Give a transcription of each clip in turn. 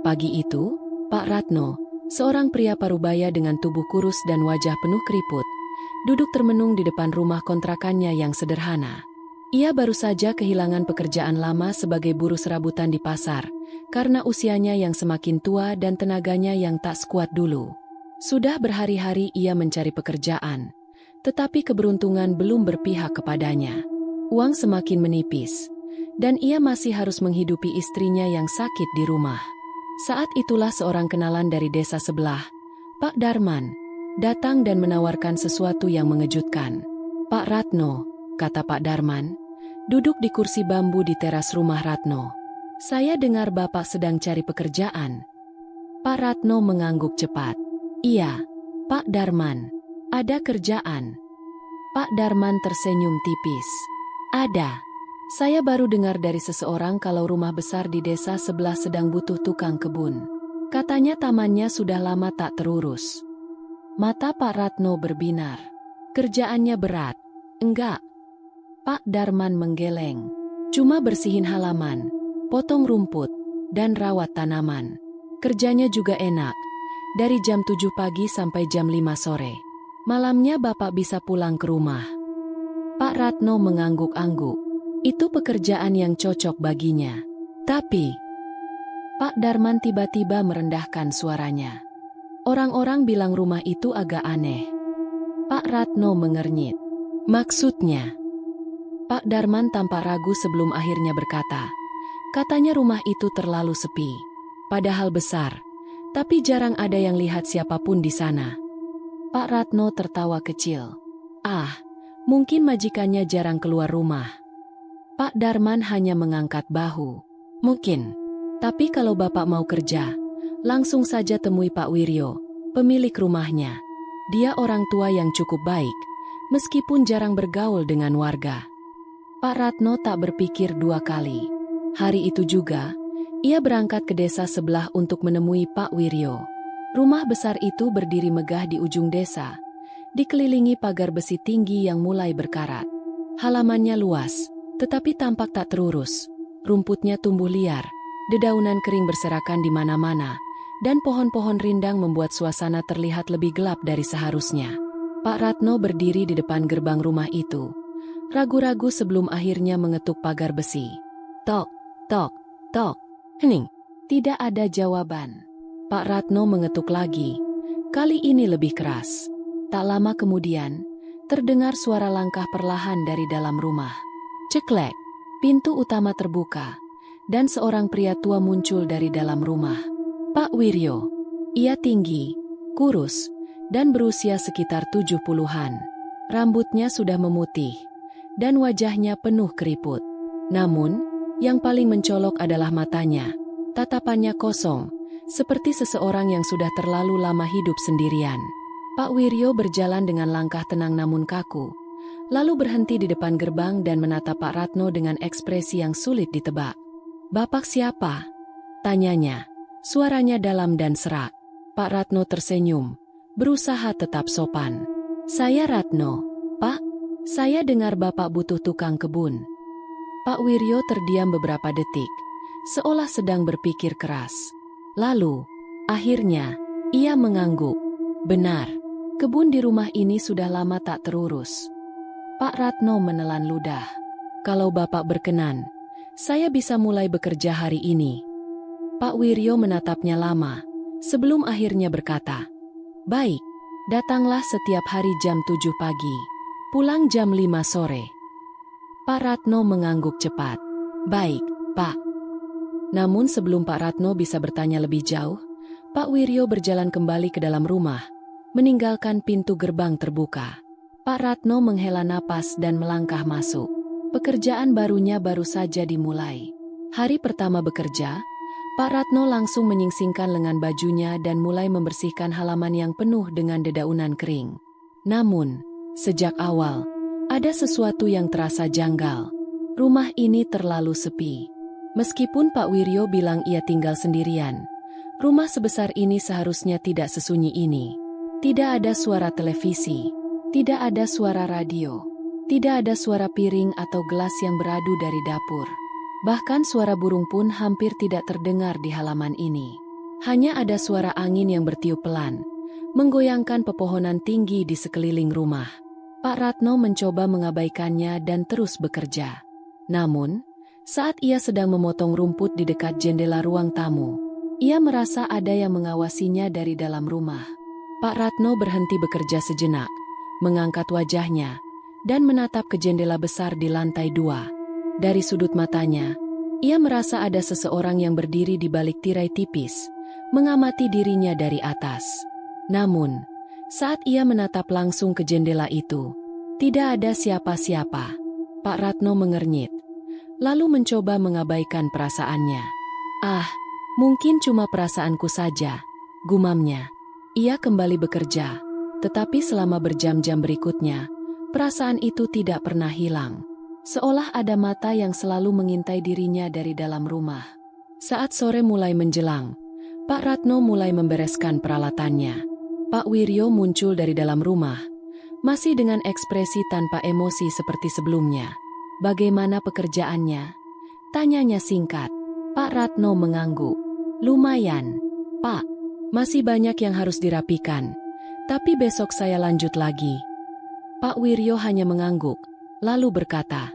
Pagi itu, Pak Ratno, seorang pria parubaya dengan tubuh kurus dan wajah penuh keriput, duduk termenung di depan rumah kontrakannya yang sederhana. Ia baru saja kehilangan pekerjaan lama sebagai buruh serabutan di pasar, karena usianya yang semakin tua dan tenaganya yang tak sekuat dulu. Sudah berhari-hari ia mencari pekerjaan, tetapi keberuntungan belum berpihak kepadanya. Uang semakin menipis, dan ia masih harus menghidupi istrinya yang sakit di rumah. Saat itulah seorang kenalan dari desa sebelah, Pak Darman, datang dan menawarkan sesuatu yang mengejutkan. "Pak Ratno," kata Pak Darman, duduk di kursi bambu di teras rumah Ratno. "Saya dengar Bapak sedang cari pekerjaan." Pak Ratno mengangguk cepat. "Iya, Pak Darman, ada kerjaan." Pak Darman tersenyum tipis. "Ada. Saya baru dengar dari seseorang kalau rumah besar di desa sebelah sedang butuh tukang kebun. Katanya tamannya sudah lama tak terurus." Mata Pak Ratno berbinar. "Kerjaannya berat?" "Enggak." Pak Darman menggeleng. "Cuma bersihin halaman, potong rumput, dan rawat tanaman. Kerjanya juga enak. Dari jam 7 pagi sampai jam 5 sore. Malamnya Bapak bisa pulang ke rumah." Pak Ratno mengangguk-angguk. Itu pekerjaan yang cocok baginya. Tapi, Pak Darman tiba-tiba merendahkan suaranya. "Orang-orang bilang rumah itu agak aneh." Pak Ratno mengernyit. "Maksudnya?" Pak Darman tampak ragu sebelum akhirnya berkata, "Katanya rumah itu terlalu sepi. Padahal besar, tapi jarang ada yang lihat siapapun di sana." Pak Ratno tertawa kecil. "Ah, mungkin majikannya jarang keluar rumah." Pak Darman hanya mengangkat bahu. "Mungkin. Tapi kalau Bapak mau kerja, langsung saja temui Pak Wiryo, pemilik rumahnya. Dia orang tua yang cukup baik, meskipun jarang bergaul dengan warga." Pak Ratno tak berpikir dua kali. Hari itu juga, ia berangkat ke desa sebelah untuk menemui Pak Wiryo. Rumah besar itu berdiri megah di ujung desa, dikelilingi pagar besi tinggi yang mulai berkarat. Halamannya luas, tetapi tampak tak terurus. Rumputnya tumbuh liar, dedaunan kering berserakan di mana-mana, dan pohon-pohon rindang membuat suasana terlihat lebih gelap dari seharusnya. Pak Ratno berdiri di depan gerbang rumah itu, ragu-ragu sebelum akhirnya mengetuk pagar besi. Tok, tok, tok. Hening. Tidak ada jawaban. Pak Ratno mengetuk lagi. Kali ini lebih keras. Tak lama kemudian, terdengar suara langkah perlahan dari dalam rumah. Ceklek, pintu utama terbuka, dan seorang pria tua muncul dari dalam rumah. Pak Wiryo. Ia tinggi, kurus, dan berusia sekitar 70-an. Rambutnya sudah memutih, dan wajahnya penuh keriput. Namun, yang paling mencolok adalah matanya. Tatapannya kosong, seperti seseorang yang sudah terlalu lama hidup sendirian. Pak Wiryo berjalan dengan langkah tenang namun kaku, lalu berhenti di depan gerbang dan menatap Pak Ratno dengan ekspresi yang sulit ditebak. "Bapak siapa?" tanyanya. Suaranya dalam dan serak. Pak Ratno tersenyum, berusaha tetap sopan. "Saya Ratno, Pak. Saya dengar Bapak butuh tukang kebun." Pak Wiryo terdiam beberapa detik, seolah sedang berpikir keras. Lalu, akhirnya, ia mengangguk. "Benar, kebun di rumah ini sudah lama tak terurus." Pak Ratno menelan ludah. "Kalau Bapak berkenan, saya bisa mulai bekerja hari ini." Pak Wiryo menatapnya lama, sebelum akhirnya berkata, "Baik, datanglah setiap hari jam 7 pagi, pulang jam 5 sore." Pak Ratno mengangguk cepat. "Baik, Pak." Namun sebelum Pak Ratno bisa bertanya lebih jauh, Pak Wiryo berjalan kembali ke dalam rumah, meninggalkan pintu gerbang terbuka. Pak Ratno menghela napas dan melangkah masuk. Pekerjaan barunya baru saja dimulai. Hari pertama bekerja, Pak Ratno langsung menyingsingkan lengan bajunya dan mulai membersihkan halaman yang penuh dengan dedaunan kering. Namun, sejak awal, ada sesuatu yang terasa janggal. Rumah ini terlalu sepi. Meskipun Pak Wiryo bilang ia tinggal sendirian, rumah sebesar ini seharusnya tidak sesunyi ini. Tidak ada suara televisi, tidak ada suara radio, tidak ada suara piring atau gelas yang beradu dari dapur. Bahkan suara burung pun hampir tidak terdengar di halaman ini. Hanya ada suara angin yang bertiup pelan, menggoyangkan pepohonan tinggi di sekeliling rumah. Pak Ratno mencoba mengabaikannya dan terus bekerja. Namun, saat ia sedang memotong rumput di dekat jendela ruang tamu, ia merasa ada yang mengawasinya dari dalam rumah. Pak Ratno berhenti bekerja sejenak, mengangkat wajahnya, dan menatap ke jendela besar di lantai 2. Dari sudut matanya, ia merasa ada seseorang yang berdiri di balik tirai tipis, mengamati dirinya dari atas. Namun, saat ia menatap langsung ke jendela itu, tidak ada siapa-siapa. Pak Ratno mengernyit, lalu mencoba mengabaikan perasaannya. "Ah, mungkin cuma perasaanku saja," gumamnya. Ia kembali bekerja, tetapi selama berjam-jam berikutnya, perasaan itu tidak pernah hilang. Seolah ada mata yang selalu mengintai dirinya dari dalam rumah. Saat sore mulai menjelang, Pak Ratno mulai membereskan peralatannya. Pak Wiryo muncul dari dalam rumah, masih dengan ekspresi tanpa emosi seperti sebelumnya. "Bagaimana pekerjaannya?" tanyanya singkat. Pak Ratno mengangguk. "Lumayan, Pak. Masih banyak yang harus dirapikan, tapi besok saya lanjut lagi." Pak Wiryo hanya mengangguk, lalu berkata,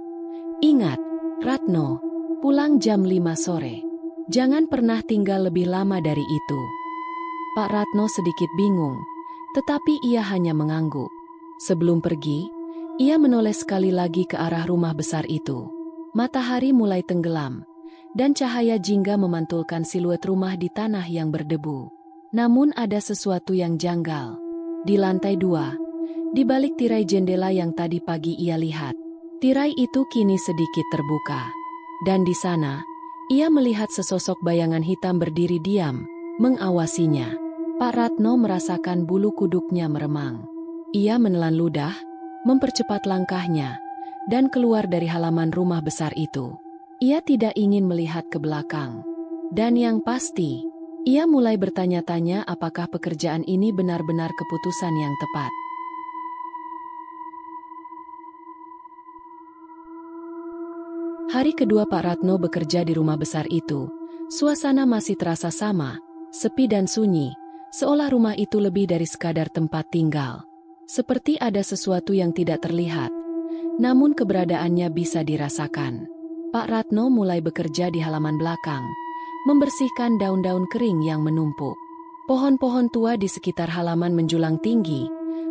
"Ingat, Ratno, pulang jam 5 sore. Jangan pernah tinggal lebih lama dari itu." Pak Ratno sedikit bingung, tetapi ia hanya mengangguk. Sebelum pergi, ia menoleh sekali lagi ke arah rumah besar itu. Matahari mulai tenggelam, dan cahaya jingga memantulkan siluet rumah di tanah yang berdebu. Namun ada sesuatu yang janggal. Di lantai 2, di balik tirai jendela yang tadi pagi ia lihat, tirai itu kini sedikit terbuka. Dan di sana, ia melihat sesosok bayangan hitam berdiri diam, mengawasinya. Pak Ratno merasakan bulu kuduknya meremang. Ia menelan ludah, mempercepat langkahnya, dan keluar dari halaman rumah besar itu. Ia tidak ingin melihat ke belakang. Dan yang pasti, ia mulai bertanya-tanya apakah pekerjaan ini benar-benar keputusan yang tepat. Hari kedua Pak Ratno bekerja di rumah besar itu. Suasana masih terasa sama, sepi dan sunyi, seolah rumah itu lebih dari sekadar tempat tinggal. Seperti ada sesuatu yang tidak terlihat, namun keberadaannya bisa dirasakan. Pak Ratno mulai bekerja di halaman belakang, membersihkan daun-daun kering yang menumpuk. Pohon-pohon tua di sekitar halaman menjulang tinggi,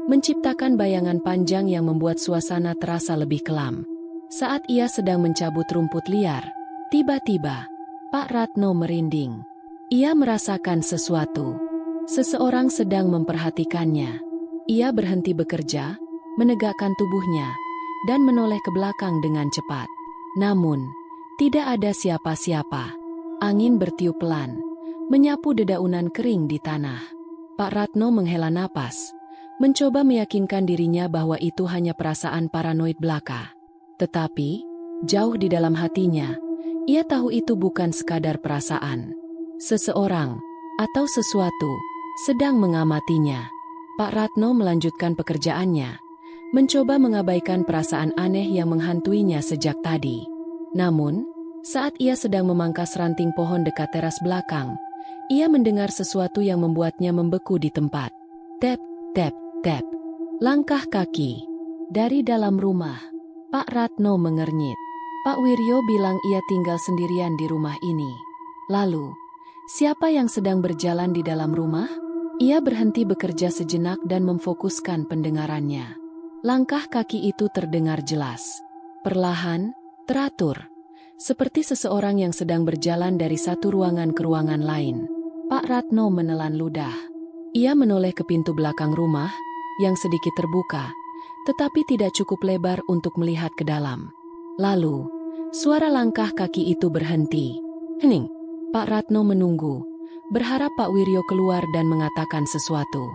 menciptakan bayangan panjang yang membuat suasana terasa lebih kelam. Saat ia sedang mencabut rumput liar, tiba-tiba, Pak Ratno merinding. Ia merasakan sesuatu. Seseorang sedang memperhatikannya. Ia berhenti bekerja, menegakkan tubuhnya, dan menoleh ke belakang dengan cepat. Namun, tidak ada siapa-siapa. Angin bertiup pelan, menyapu dedaunan kering di tanah. Pak Ratno menghela napas, mencoba meyakinkan dirinya bahwa itu hanya perasaan paranoid belaka. Tetapi, jauh di dalam hatinya, ia tahu itu bukan sekadar perasaan. Seseorang, atau sesuatu, sedang mengamatinya. Pak Ratno melanjutkan pekerjaannya, mencoba mengabaikan perasaan aneh yang menghantuinya sejak tadi. Namun, saat ia sedang memangkas ranting pohon dekat teras belakang, ia mendengar sesuatu yang membuatnya membeku di tempat. Tap, tap, tap. Langkah kaki. Dari dalam rumah, Pak Ratno mengernyit. Pak Wiryo bilang ia tinggal sendirian di rumah ini. Lalu, siapa yang sedang berjalan di dalam rumah? Ia berhenti bekerja sejenak dan memfokuskan pendengarannya. Langkah kaki itu terdengar jelas. Perlahan, teratur. Seperti seseorang yang sedang berjalan dari satu ruangan ke ruangan lain. Pak Ratno menelan ludah. Ia menoleh ke pintu belakang rumah, yang sedikit terbuka, tetapi tidak cukup lebar untuk melihat ke dalam. Lalu, suara langkah kaki itu berhenti. Hening. Pak Ratno menunggu, berharap Pak Wiryo keluar dan mengatakan sesuatu.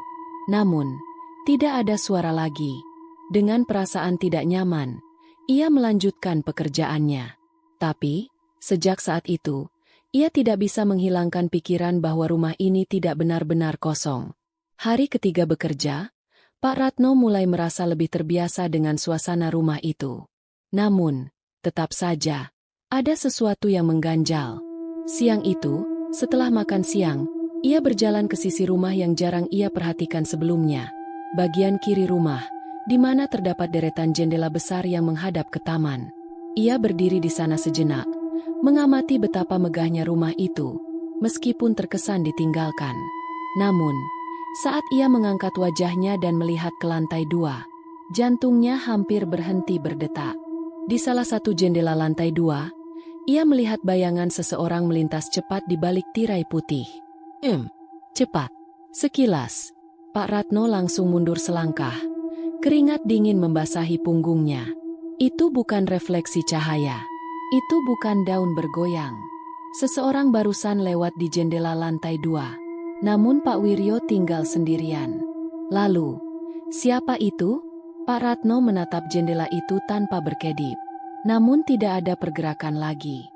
Namun, tidak ada suara lagi. Dengan perasaan tidak nyaman, ia melanjutkan pekerjaannya. Tapi, sejak saat itu, ia tidak bisa menghilangkan pikiran bahwa rumah ini tidak benar-benar kosong. Hari ketiga bekerja, Pak Ratno mulai merasa lebih terbiasa dengan suasana rumah itu. Namun, tetap saja, ada sesuatu yang mengganjal. Siang itu, setelah makan siang, Ia berjalan ke sisi rumah yang jarang ia perhatikan sebelumnya. Bagian kiri rumah, di mana terdapat deretan jendela besar yang menghadap ke taman. Ia berdiri di sana sejenak, mengamati betapa megahnya rumah itu, meskipun terkesan ditinggalkan. Namun, saat ia mengangkat wajahnya dan melihat ke lantai 2, jantungnya hampir berhenti berdetak. Di salah satu jendela lantai 2, ia melihat bayangan seseorang melintas cepat di balik tirai putih. Cepat. Sekilas, Pak Ratno langsung mundur selangkah. Keringat dingin membasahi punggungnya. Itu bukan refleksi cahaya. Itu bukan daun bergoyang. Seseorang barusan lewat di jendela lantai 2. Namun Pak Wiryo tinggal sendirian. Lalu, siapa itu? Pak Ratno menatap jendela itu tanpa berkedip. Namun tidak ada pergerakan lagi.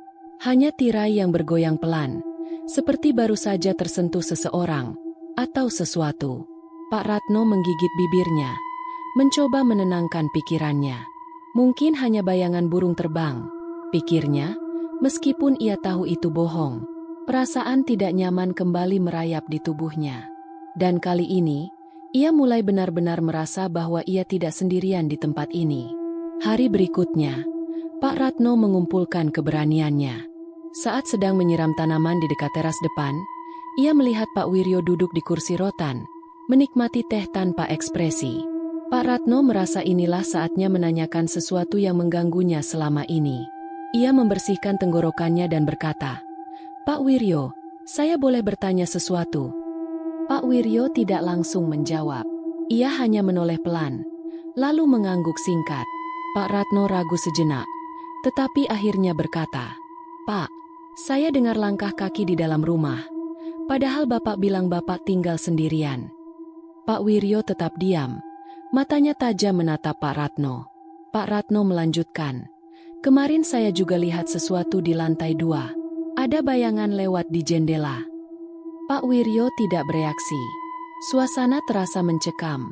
Hanya tirai yang bergoyang pelan, seperti baru saja tersentuh seseorang atau sesuatu. Pak Ratno menggigit bibirnya, mencoba menenangkan pikirannya. Mungkin hanya bayangan burung terbang, pikirnya, meskipun ia tahu itu bohong. Perasaan tidak nyaman kembali merayap di tubuhnya. Dan kali ini, ia mulai benar-benar merasa bahwa ia tidak sendirian di tempat ini. Hari berikutnya, Pak Ratno mengumpulkan keberaniannya. Saat sedang menyiram tanaman di dekat teras depan, ia melihat Pak Wiryo duduk di kursi rotan, menikmati teh tanpa ekspresi. Pak Ratno merasa inilah saatnya menanyakan sesuatu yang mengganggunya selama ini. Ia membersihkan tenggorokannya dan berkata, "Pak Wiryo, saya boleh bertanya sesuatu?" Pak Wiryo tidak langsung menjawab. Ia hanya menoleh pelan, lalu mengangguk singkat. Pak Ratno ragu sejenak, tetapi akhirnya berkata, "Pak, saya dengar langkah kaki di dalam rumah. Padahal Bapak bilang Bapak tinggal sendirian." Pak Wiryo tetap diam, matanya tajam menatap Pak Ratno. Pak Ratno melanjutkan, "Kemarin saya juga lihat sesuatu di lantai 2. Ada bayangan lewat di jendela." Pak Wiryo tidak bereaksi. Suasana terasa mencekam,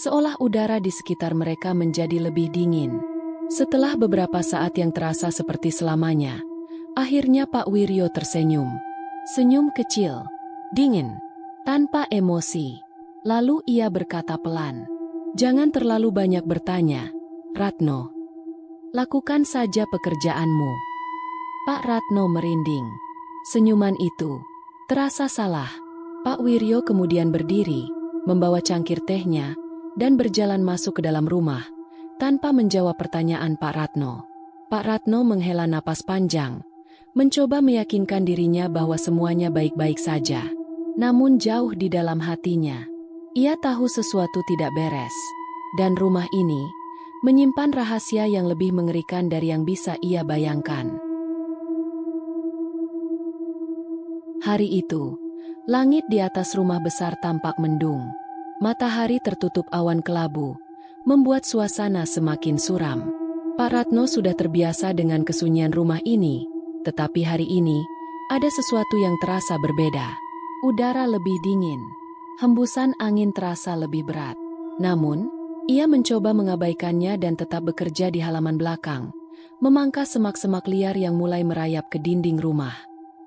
seolah udara di sekitar mereka menjadi lebih dingin. Setelah beberapa saat yang terasa seperti selamanya, akhirnya Pak Wiryo tersenyum. Senyum kecil, dingin, tanpa emosi. Lalu ia berkata pelan, "Jangan terlalu banyak bertanya, Ratno. Lakukan saja pekerjaanmu." Pak Ratno merinding. Senyuman itu terasa salah. Pak Wiryo kemudian berdiri, membawa cangkir tehnya, dan berjalan masuk ke dalam rumah, tanpa menjawab pertanyaan Pak Ratno. Pak Ratno menghela napas panjang, mencoba meyakinkan dirinya bahwa semuanya baik-baik saja. Namun jauh di dalam hatinya, ia tahu sesuatu tidak beres. Dan rumah ini menyimpan rahasia yang lebih mengerikan dari yang bisa ia bayangkan. Hari itu, langit di atas rumah besar tampak mendung. Matahari tertutup awan kelabu, membuat suasana semakin suram. Pak Ratno sudah terbiasa dengan kesunyian rumah ini, tetapi hari ini, ada sesuatu yang terasa berbeda. Udara lebih dingin, hembusan angin terasa lebih berat. Namun, ia mencoba mengabaikannya dan tetap bekerja di halaman belakang, memangkas semak-semak liar yang mulai merayap ke dinding rumah.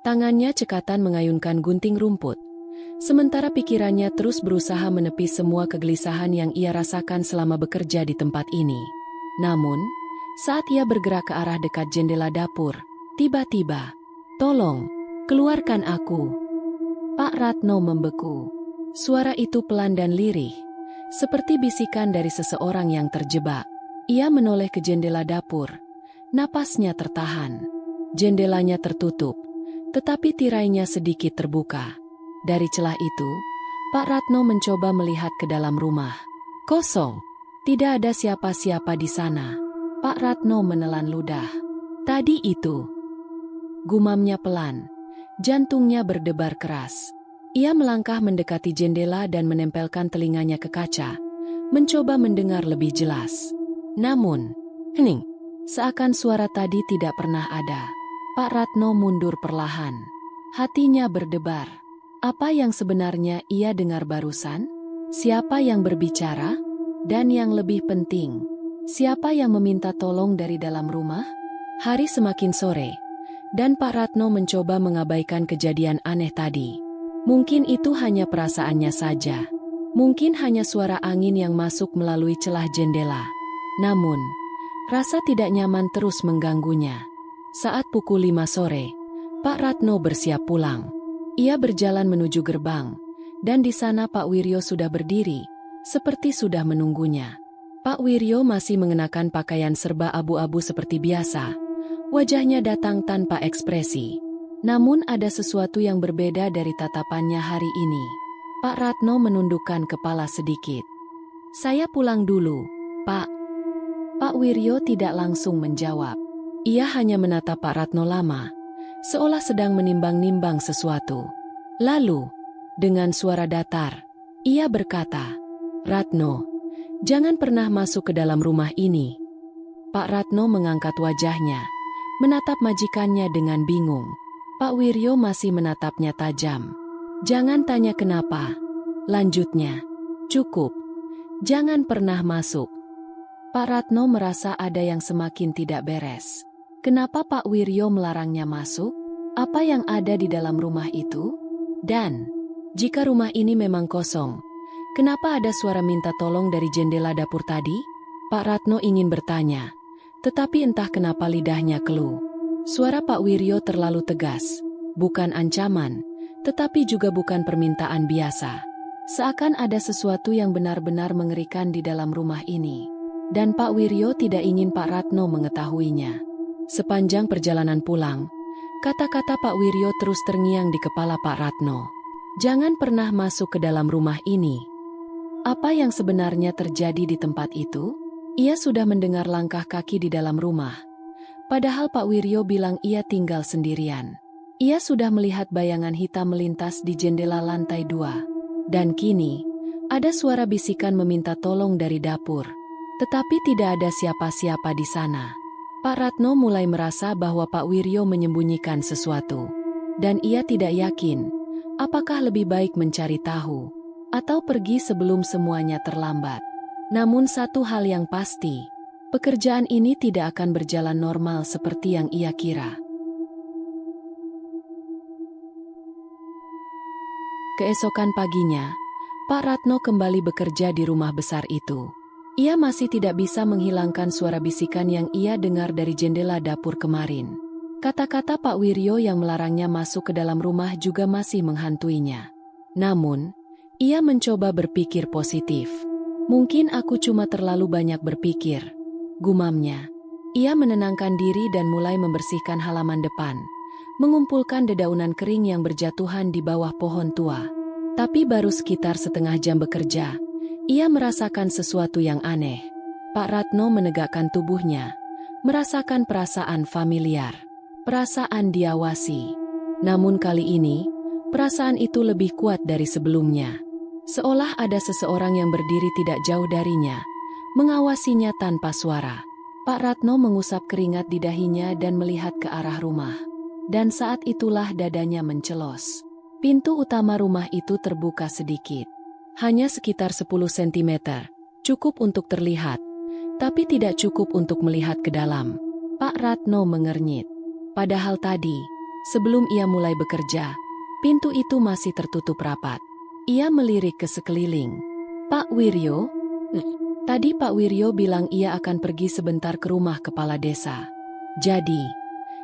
Tangannya cekatan mengayunkan gunting rumput, sementara pikirannya terus berusaha menepis semua kegelisahan yang ia rasakan selama bekerja di tempat ini. Namun, saat ia bergerak ke arah dekat jendela dapur, tiba-tiba, "Tolong, keluarkan aku." Pak Ratno membeku. Suara itu pelan dan lirih, seperti bisikan dari seseorang yang terjebak. Ia menoleh ke jendela dapur. Napasnya tertahan. Jendelanya tertutup, tetapi tirainya sedikit terbuka. Dari celah itu, Pak Ratno mencoba melihat ke dalam rumah. Kosong. Tidak ada siapa-siapa di sana. Pak Ratno menelan ludah. "Tadi itu," gumamnya pelan. Jantungnya berdebar keras. Ia melangkah mendekati jendela dan menempelkan telinganya ke kaca, mencoba mendengar lebih jelas. Namun, hening, seakan suara tadi tidak pernah ada. Pak Ratno mundur perlahan. Hatinya berdebar. Apa yang sebenarnya ia dengar barusan? Siapa yang berbicara? Dan yang lebih penting, siapa yang meminta tolong dari dalam rumah? Hari semakin sore, dan Pak Ratno mencoba mengabaikan kejadian aneh tadi. Mungkin itu hanya perasaannya saja. Mungkin hanya suara angin yang masuk melalui celah jendela. Namun, rasa tidak nyaman terus mengganggunya. Saat pukul 5 sore, Pak Ratno bersiap pulang. Ia berjalan menuju gerbang, dan di sana Pak Wiryo sudah berdiri, seperti sudah menunggunya. Pak Wiryo masih mengenakan pakaian serba abu-abu seperti biasa. Wajahnya datang tanpa ekspresi. Namun ada sesuatu yang berbeda dari tatapannya hari ini. Pak Ratno menundukkan kepala sedikit. "Saya pulang dulu, Pak." Pak Wiryo tidak langsung menjawab. Ia hanya menatap Pak Ratno lama, seolah sedang menimbang-nimbang sesuatu. Lalu, dengan suara datar, ia berkata, "Ratno, jangan pernah masuk ke dalam rumah ini." Pak Ratno mengangkat wajahnya, menatap majikannya dengan bingung. Pak Wiryo masih menatapnya tajam. "Jangan tanya kenapa," lanjutnya. "Cukup. Jangan pernah masuk." Pak Ratno merasa ada yang semakin tidak beres. Kenapa Pak Wiryo melarangnya masuk? Apa yang ada di dalam rumah itu? Dan, jika rumah ini memang kosong, kenapa ada suara minta tolong dari jendela dapur tadi? Pak Ratno ingin bertanya, tetapi entah kenapa lidahnya keluh. Suara Pak Wiryo terlalu tegas, bukan ancaman, tetapi juga bukan permintaan biasa. Seakan ada sesuatu yang benar-benar mengerikan di dalam rumah ini. Dan Pak Wiryo tidak ingin Pak Ratno mengetahuinya. Sepanjang perjalanan pulang, kata-kata Pak Wiryo terus terngiang di kepala Pak Ratno. Jangan pernah masuk ke dalam rumah ini. Apa yang sebenarnya terjadi di tempat itu? Ia sudah mendengar langkah kaki di dalam rumah. Padahal Pak Wiryo bilang ia tinggal sendirian. Ia sudah melihat bayangan hitam melintas di jendela lantai 2. Dan kini, ada suara bisikan meminta tolong dari dapur. Tetapi tidak ada siapa-siapa di sana. Pak Ratno mulai merasa bahwa Pak Wiryo menyembunyikan sesuatu. Dan ia tidak yakin, apakah lebih baik mencari tahu, atau pergi sebelum semuanya terlambat. Namun satu hal yang pasti, pekerjaan ini tidak akan berjalan normal seperti yang ia kira. Keesokan paginya, Pak Ratno kembali bekerja di rumah besar itu. Ia masih tidak bisa menghilangkan suara bisikan yang ia dengar dari jendela dapur kemarin. Kata-kata Pak Wiryo yang melarangnya masuk ke dalam rumah juga masih menghantuinya. Namun, ia mencoba berpikir positif. "Mungkin aku cuma terlalu banyak berpikir," gumamnya. Ia menenangkan diri dan mulai membersihkan halaman depan, mengumpulkan dedaunan kering yang berjatuhan di bawah pohon tua. Tapi baru sekitar setengah jam bekerja, ia merasakan sesuatu yang aneh. Pak Ratno menegakkan tubuhnya, merasakan perasaan familiar, perasaan diawasi. Namun kali ini, perasaan itu lebih kuat dari sebelumnya. Seolah ada seseorang yang berdiri tidak jauh darinya, mengawasinya tanpa suara. Pak Ratno mengusap keringat di dahinya dan melihat ke arah rumah. Dan saat itulah dadanya mencelos. Pintu utama rumah itu terbuka sedikit. Hanya sekitar 10 cm, cukup untuk terlihat, tapi tidak cukup untuk melihat ke dalam. Pak Ratno mengernyit. Padahal tadi, sebelum ia mulai bekerja, pintu itu masih tertutup rapat. Ia melirik ke sekeliling. "Pak Wiryo?" Tadi Pak Wiryo bilang ia akan pergi sebentar ke rumah kepala desa. Jadi,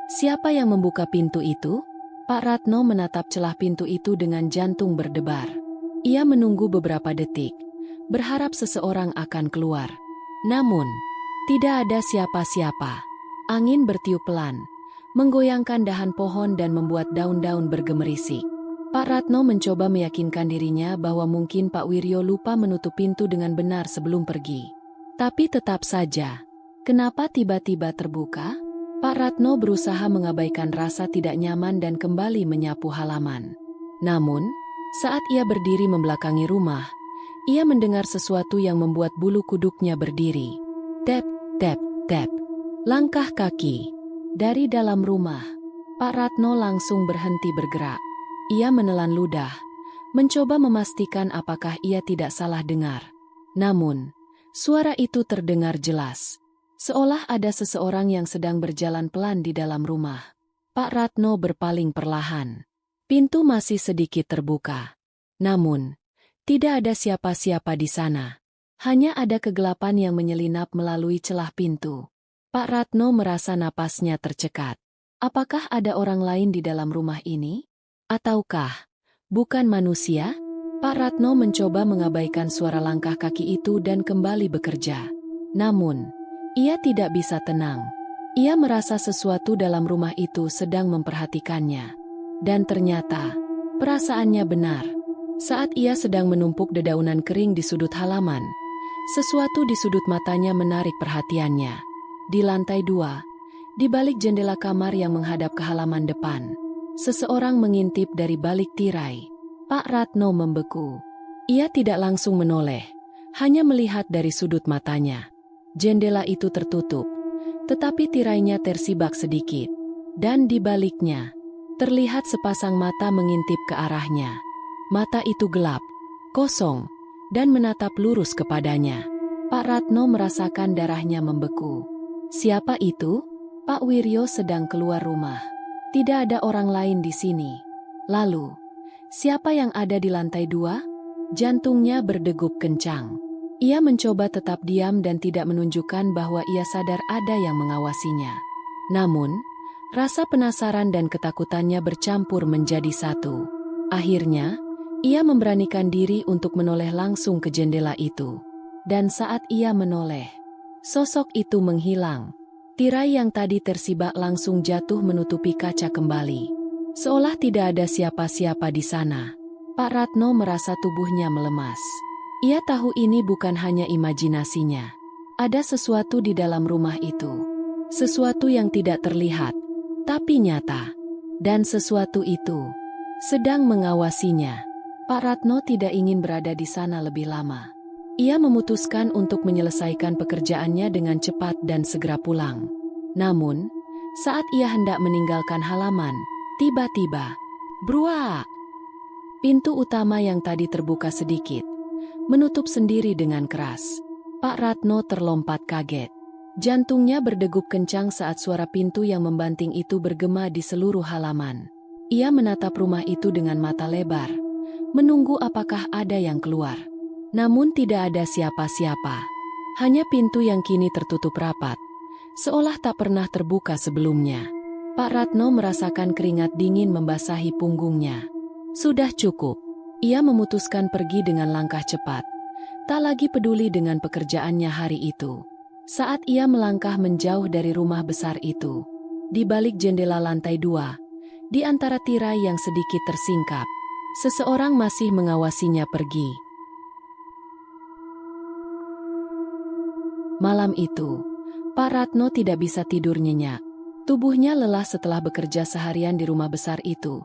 siapa yang membuka pintu itu? Pak Ratno menatap celah pintu itu dengan jantung berdebar. Ia menunggu beberapa detik, berharap seseorang akan keluar. Namun, tidak ada siapa-siapa. Angin bertiup pelan, menggoyangkan dahan pohon dan membuat daun-daun bergemerisik. Pak Ratno mencoba meyakinkan dirinya bahwa mungkin Pak Wiryo lupa menutup pintu dengan benar sebelum pergi. Tapi tetap saja, kenapa tiba-tiba terbuka? Pak Ratno berusaha mengabaikan rasa tidak nyaman dan kembali menyapu halaman. Namun, saat ia berdiri membelakangi rumah, ia mendengar sesuatu yang membuat bulu kuduknya berdiri. Tap, tap, tap. Langkah kaki. Dari dalam rumah, Pak Ratno langsung berhenti bergerak. Ia menelan ludah, mencoba memastikan apakah ia tidak salah dengar. Namun, suara itu terdengar jelas. Seolah ada seseorang yang sedang berjalan pelan di dalam rumah. Pak Ratno berpaling perlahan. Pintu masih sedikit terbuka. Namun, tidak ada siapa-siapa di sana. Hanya ada kegelapan yang menyelinap melalui celah pintu. Pak Ratno merasa napasnya tercekat. Apakah ada orang lain di dalam rumah ini? Ataukah bukan manusia? Pak Ratno mencoba mengabaikan suara langkah kaki itu dan kembali bekerja. Namun, ia tidak bisa tenang. Ia merasa sesuatu dalam rumah itu sedang memperhatikannya. Dan ternyata, perasaannya benar. Saat ia sedang menumpuk dedaunan kering di sudut halaman, sesuatu di sudut matanya menarik perhatiannya. Di lantai 2, di balik jendela kamar yang menghadap ke halaman depan, seseorang mengintip dari balik tirai. Pak Ratno membeku. Ia tidak langsung menoleh, hanya melihat dari sudut matanya. Jendela itu tertutup, tetapi tirainya tersibak sedikit. Dan di baliknya, terlihat sepasang mata mengintip ke arahnya. Mata itu gelap, kosong, dan menatap lurus kepadanya. Pak Ratno merasakan darahnya membeku. Siapa itu? Pak Wiryo sedang keluar rumah. Tidak ada orang lain di sini. Lalu, siapa yang ada di lantai 2? Jantungnya berdegup kencang. Ia mencoba tetap diam dan tidak menunjukkan bahwa ia sadar ada yang mengawasinya. Namun, rasa penasaran dan ketakutannya bercampur menjadi satu. Akhirnya, ia memberanikan diri untuk menoleh langsung ke jendela itu. Dan saat ia menoleh, sosok itu menghilang. Tirai yang tadi tersibak langsung jatuh menutupi kaca kembali. Seolah tidak ada siapa-siapa di sana. Pak Ratno merasa tubuhnya melemas. Ia tahu ini bukan hanya imajinasinya. Ada sesuatu di dalam rumah itu. Sesuatu yang tidak terlihat, tapi nyata. Dan sesuatu itu sedang mengawasinya. Pak Ratno tidak ingin berada di sana lebih lama. Ia memutuskan untuk menyelesaikan pekerjaannya dengan cepat dan segera pulang. Namun, saat ia hendak meninggalkan halaman, tiba-tiba, bruak! Pintu utama yang tadi terbuka sedikit, menutup sendiri dengan keras. Pak Ratno terlompat kaget. Jantungnya berdegup kencang saat suara pintu yang membanting itu bergema di seluruh halaman. Ia menatap rumah itu dengan mata lebar, menunggu apakah ada yang keluar. Namun tidak ada siapa-siapa. Hanya pintu yang kini tertutup rapat, seolah tak pernah terbuka sebelumnya. Pak Ratno merasakan keringat dingin membasahi punggungnya. Sudah cukup. Ia memutuskan pergi dengan langkah cepat, tak lagi peduli dengan pekerjaannya hari itu. Saat ia melangkah menjauh dari rumah besar itu, di balik jendela lantai 2, di antara tirai yang sedikit tersingkap, seseorang masih mengawasinya pergi. Malam itu, Pak Ratno tidak bisa tidur nyenyak. Tubuhnya lelah setelah bekerja seharian di rumah besar itu,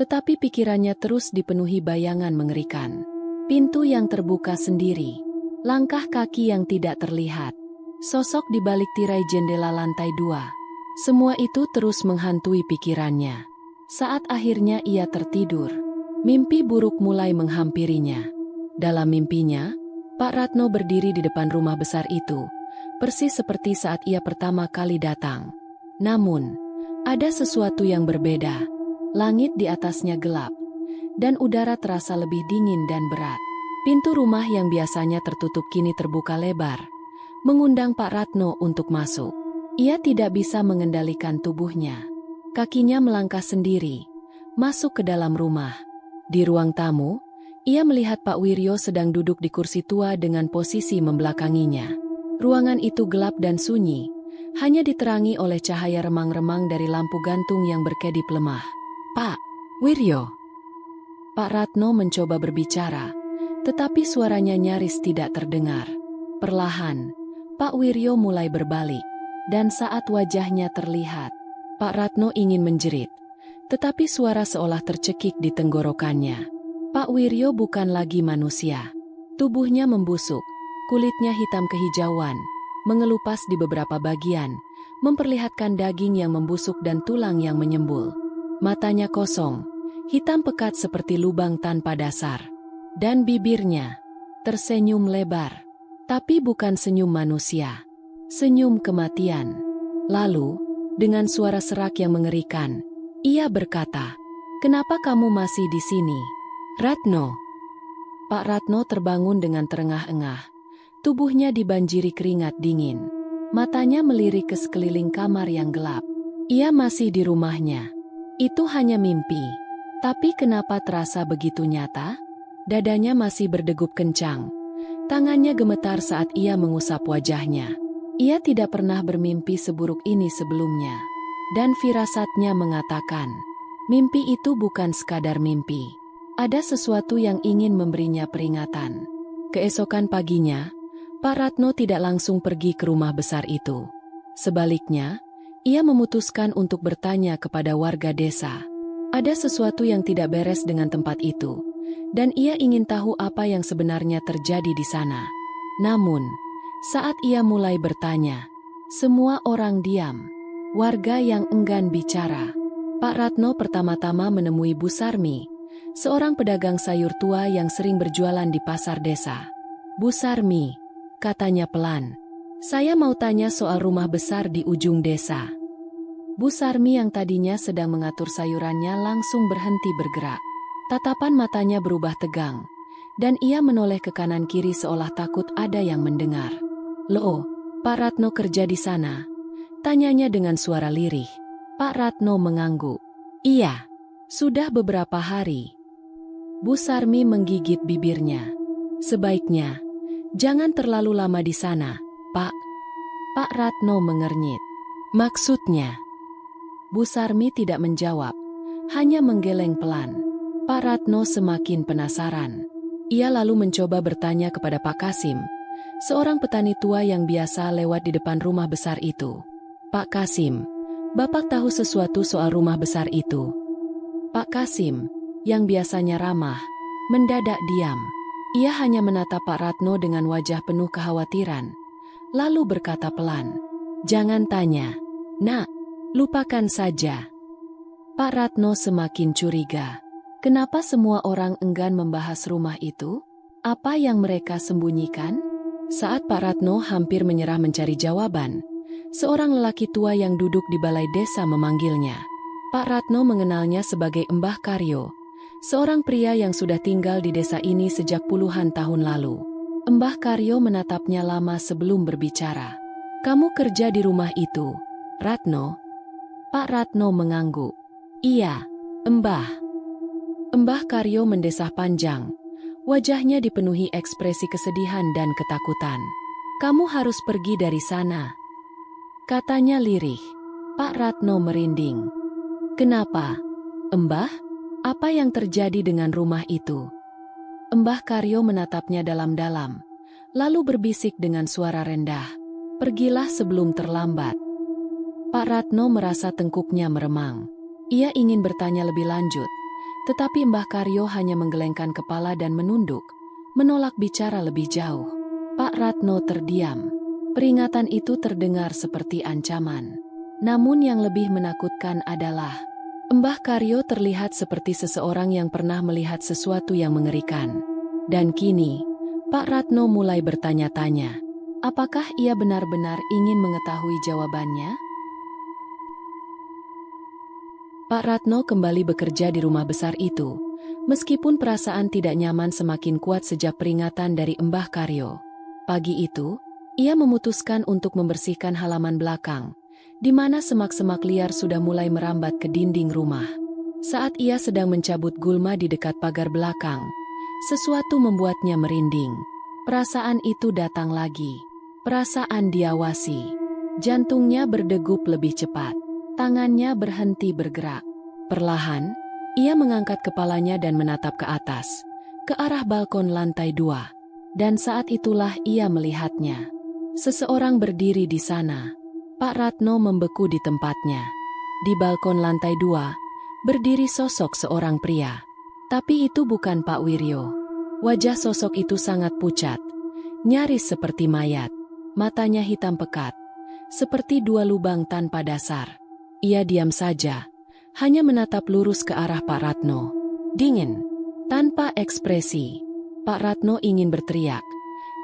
tetapi pikirannya terus dipenuhi bayangan mengerikan. Pintu yang terbuka sendiri, langkah kaki yang tidak terlihat, sosok di balik tirai jendela lantai 2. Semua itu terus menghantui pikirannya. Saat akhirnya ia tertidur, mimpi buruk mulai menghampirinya. Dalam mimpinya, Pak Ratno berdiri di depan rumah besar itu, persis seperti saat ia pertama kali datang. Namun, ada sesuatu yang berbeda. Langit di atasnya gelap, dan udara terasa lebih dingin dan berat. Pintu rumah yang biasanya tertutup kini terbuka lebar, mengundang Pak Ratno untuk masuk. Ia tidak bisa mengendalikan tubuhnya. Kakinya melangkah sendiri, masuk ke dalam rumah. Di ruang tamu, ia melihat Pak Wiryo sedang duduk di kursi tua dengan posisi membelakanginya. Ruangan itu gelap dan sunyi, hanya diterangi oleh cahaya remang-remang dari lampu gantung yang berkedip lemah. Pak Wiryo. Pak Ratno mencoba berbicara, tetapi suaranya nyaris tidak terdengar. Perlahan, Pak Wiryo mulai berbalik, dan saat wajahnya terlihat, Pak Ratno ingin menjerit, tetapi suara seolah tercekik di tenggorokannya. Pak Wiryo bukan lagi manusia. Tubuhnya membusuk, kulitnya hitam kehijauan, mengelupas di beberapa bagian, memperlihatkan daging yang membusuk dan tulang yang menyembul. Matanya kosong, hitam pekat seperti lubang tanpa dasar. Dan bibirnya tersenyum lebar, tapi bukan senyum manusia. Senyum kematian. Lalu, dengan suara serak yang mengerikan, ia berkata, Kenapa kamu masih di sini? Ratno. Pak Ratno terbangun dengan terengah-engah. Tubuhnya dibanjiri keringat dingin. Matanya melirik ke sekeliling kamar yang gelap. Ia masih di rumahnya. Itu hanya mimpi. Tapi kenapa terasa begitu nyata? Dadanya masih berdegup kencang. Tangannya gemetar saat ia mengusap wajahnya. Ia tidak pernah bermimpi seburuk ini sebelumnya. Dan firasatnya mengatakan, mimpi itu bukan sekadar mimpi. Ada sesuatu yang ingin memberinya peringatan. Keesokan paginya, Pak Ratno tidak langsung pergi ke rumah besar itu. Sebaliknya, ia memutuskan untuk bertanya kepada warga desa. Ada sesuatu yang tidak beres dengan tempat itu, dan ia ingin tahu apa yang sebenarnya terjadi di sana. Namun, saat ia mulai bertanya, semua orang diam. Warga yang enggan bicara. Pak Ratno pertama-tama menemui Bu Sarmi, seorang pedagang sayur tua yang sering berjualan di pasar desa. Bu Sarmi, katanya pelan, saya mau tanya soal rumah besar di ujung desa. Bu Sarmi yang tadinya sedang mengatur sayurannya langsung berhenti bergerak. Tatapan matanya berubah tegang, dan ia menoleh ke kanan kiri seolah takut ada yang mendengar. Loh, Pak Ratno kerja di sana? Tanyanya dengan suara lirih. Pak Ratno mengangguk. Iya, sudah beberapa hari. Bu Sarmi menggigit bibirnya. Sebaiknya, jangan terlalu lama di sana, Pak. Pak Ratno mengernyit. Maksudnya? Bu Sarmi tidak menjawab, hanya menggeleng pelan. Pak Ratno semakin penasaran. Ia lalu mencoba bertanya kepada Pak Kasim, seorang petani tua yang biasa lewat di depan rumah besar itu. Pak Kasim, Bapak tahu sesuatu soal rumah besar itu? Pak Kasim, yang biasanya ramah, mendadak diam. Ia hanya menatap Pak Ratno dengan wajah penuh kekhawatiran, lalu berkata pelan, jangan tanya, Nak, lupakan saja. Pak Ratno semakin curiga. Kenapa semua orang enggan membahas rumah itu? Apa yang mereka sembunyikan? Saat Pak Ratno hampir menyerah mencari jawaban, seorang lelaki tua yang duduk di balai desa memanggilnya. Pak Ratno mengenalnya sebagai Mbah Karyo, seorang pria yang sudah tinggal di desa ini sejak puluhan tahun lalu. Mbah Karyo menatapnya lama sebelum berbicara. Kamu kerja di rumah itu, Ratno? Pak Ratno mengangguk. Iya, Mbah. Mbah Karyo mendesah panjang. Wajahnya dipenuhi ekspresi kesedihan dan ketakutan. Kamu harus pergi dari sana, katanya lirih. Pak Ratno merinding. Kenapa, Mbah? Apa yang terjadi dengan rumah itu? Mbah Karyo menatapnya dalam-dalam, lalu berbisik dengan suara rendah. Pergilah sebelum terlambat. Pak Ratno merasa tengkuknya meremang. Ia ingin bertanya lebih lanjut, tetapi Mbah Karyo hanya menggelengkan kepala dan menunduk, menolak bicara lebih jauh. Pak Ratno terdiam. Peringatan itu terdengar seperti ancaman. Namun yang lebih menakutkan adalah, Mbah Karyo terlihat seperti seseorang yang pernah melihat sesuatu yang mengerikan. Dan kini, Pak Ratno mulai bertanya-tanya, apakah ia benar-benar ingin mengetahui jawabannya? Pak Ratno kembali bekerja di rumah besar itu, meskipun perasaan tidak nyaman semakin kuat sejak peringatan dari Mbah Karyo. Pagi itu, ia memutuskan untuk membersihkan halaman belakang, di mana semak-semak liar sudah mulai merambat ke dinding rumah. Saat ia sedang mencabut gulma di dekat pagar belakang, sesuatu membuatnya merinding. Perasaan itu datang lagi. Perasaan diawasi. Jantungnya berdegup lebih cepat. Tangannya berhenti bergerak. Perlahan, ia mengangkat kepalanya dan menatap ke atas, ke arah balkon lantai 2. Dan saat itulah ia melihatnya. Seseorang berdiri di sana. Pak Ratno membeku di tempatnya. Di balkon lantai 2, berdiri sosok seorang pria. Tapi itu bukan Pak Wiryo. Wajah sosok itu sangat pucat, nyaris seperti mayat. Matanya hitam pekat, seperti dua lubang tanpa dasar. Ia diam saja, hanya menatap lurus ke arah Pak Ratno. Dingin, tanpa ekspresi. Pak Ratno ingin berteriak,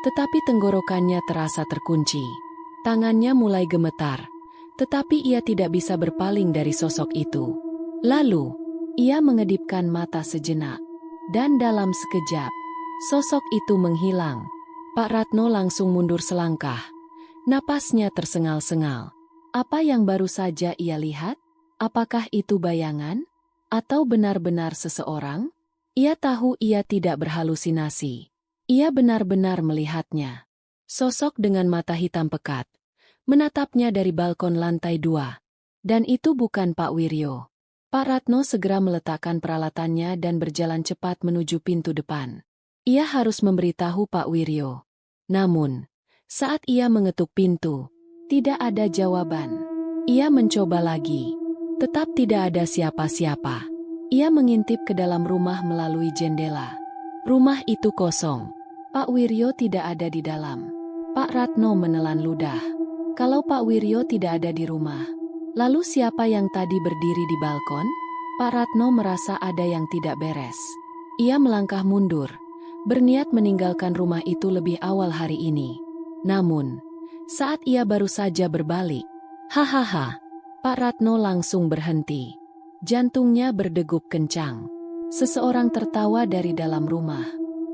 tetapi tenggorokannya terasa terkunci. Tangannya mulai gemetar, tetapi ia tidak bisa berpaling dari sosok itu. Lalu, Ia mengedipkan mata sejenak. Dan dalam sekejap, sosok itu menghilang. Pak Ratno langsung mundur selangkah. Napasnya tersengal-sengal. Apa yang baru saja ia lihat? Apakah itu bayangan? Atau benar-benar seseorang? Ia tahu ia tidak berhalusinasi. Ia benar-benar melihatnya. Sosok dengan mata hitam pekat. Menatapnya dari balkon lantai 2. Dan itu bukan Pak Wiryo. Pak Ratno segera meletakkan peralatannya dan berjalan cepat menuju pintu depan. Ia harus memberitahu Pak Wiryo. Namun, saat ia mengetuk pintu, tidak ada jawaban. Ia mencoba lagi. Tetap tidak ada siapa-siapa. Ia mengintip ke dalam rumah melalui jendela. Rumah itu kosong. Pak Wiryo tidak ada di dalam. Pak Ratno menelan ludah. Kalau Pak Wiryo tidak ada di rumah, lalu siapa yang tadi berdiri di balkon? Pak Ratno merasa ada yang tidak beres. Ia melangkah mundur, berniat meninggalkan rumah itu lebih awal hari ini. Namun, saat ia baru saja berbalik, hahaha, Pak Ratno langsung berhenti. Jantungnya berdegup kencang. Seseorang tertawa dari dalam rumah.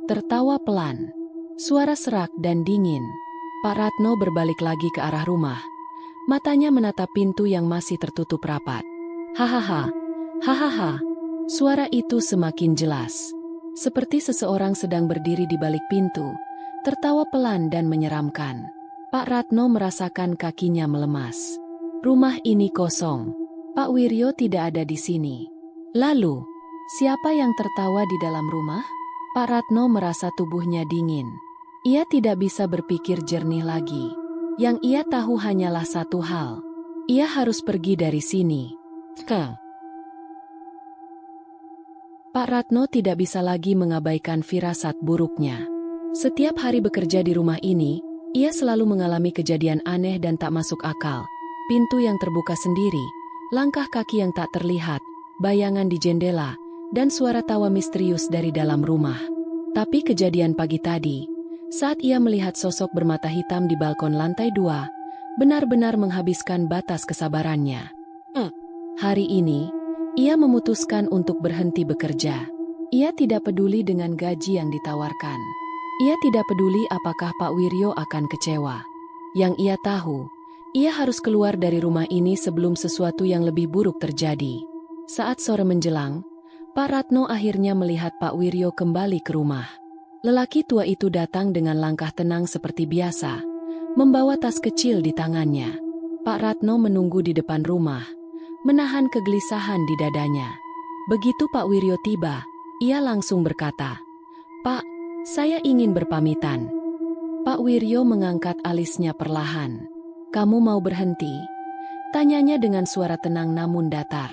Tertawa pelan. Suara serak dan dingin. Pak Ratno berbalik lagi ke arah rumah. Matanya menatap pintu yang masih tertutup rapat. Hahaha, hahaha. Suara itu semakin jelas. Seperti seseorang sedang berdiri di balik pintu, tertawa pelan dan menyeramkan. Pak Ratno merasakan kakinya melemas. Rumah ini kosong. Pak Wiryo tidak ada di sini. Lalu, siapa yang tertawa di dalam rumah? Pak Ratno merasa tubuhnya dingin. Ia tidak bisa berpikir jernih lagi. Yang ia tahu hanyalah satu hal. Ia harus pergi dari sini. Pak Ratno tidak bisa lagi mengabaikan firasat buruknya. Setiap hari bekerja di rumah ini, ia selalu mengalami kejadian aneh dan tak masuk akal. Pintu yang terbuka sendiri, langkah kaki yang tak terlihat, bayangan di jendela, dan suara tawa misterius dari dalam rumah. Tapi kejadian pagi tadi, saat ia melihat sosok bermata hitam di balkon lantai 2, benar-benar menghabiskan batas kesabarannya. Hari ini, ia memutuskan untuk berhenti bekerja. Ia tidak peduli dengan gaji yang ditawarkan. Ia tidak peduli apakah Pak Wiryo akan kecewa. Yang ia tahu, ia harus keluar dari rumah ini sebelum sesuatu yang lebih buruk terjadi. Saat sore menjelang, Pak Ratno akhirnya melihat Pak Wiryo kembali ke rumah. Lelaki tua itu datang dengan langkah tenang seperti biasa, membawa tas kecil di tangannya. Pak Ratno menunggu di depan rumah, menahan kegelisahan di dadanya. Begitu Pak Wiryo tiba, ia langsung berkata, "Pak, saya ingin berpamitan." Pak Wiryo mengangkat alisnya perlahan. "Kamu mau berhenti?" Tanyanya dengan suara tenang namun datar.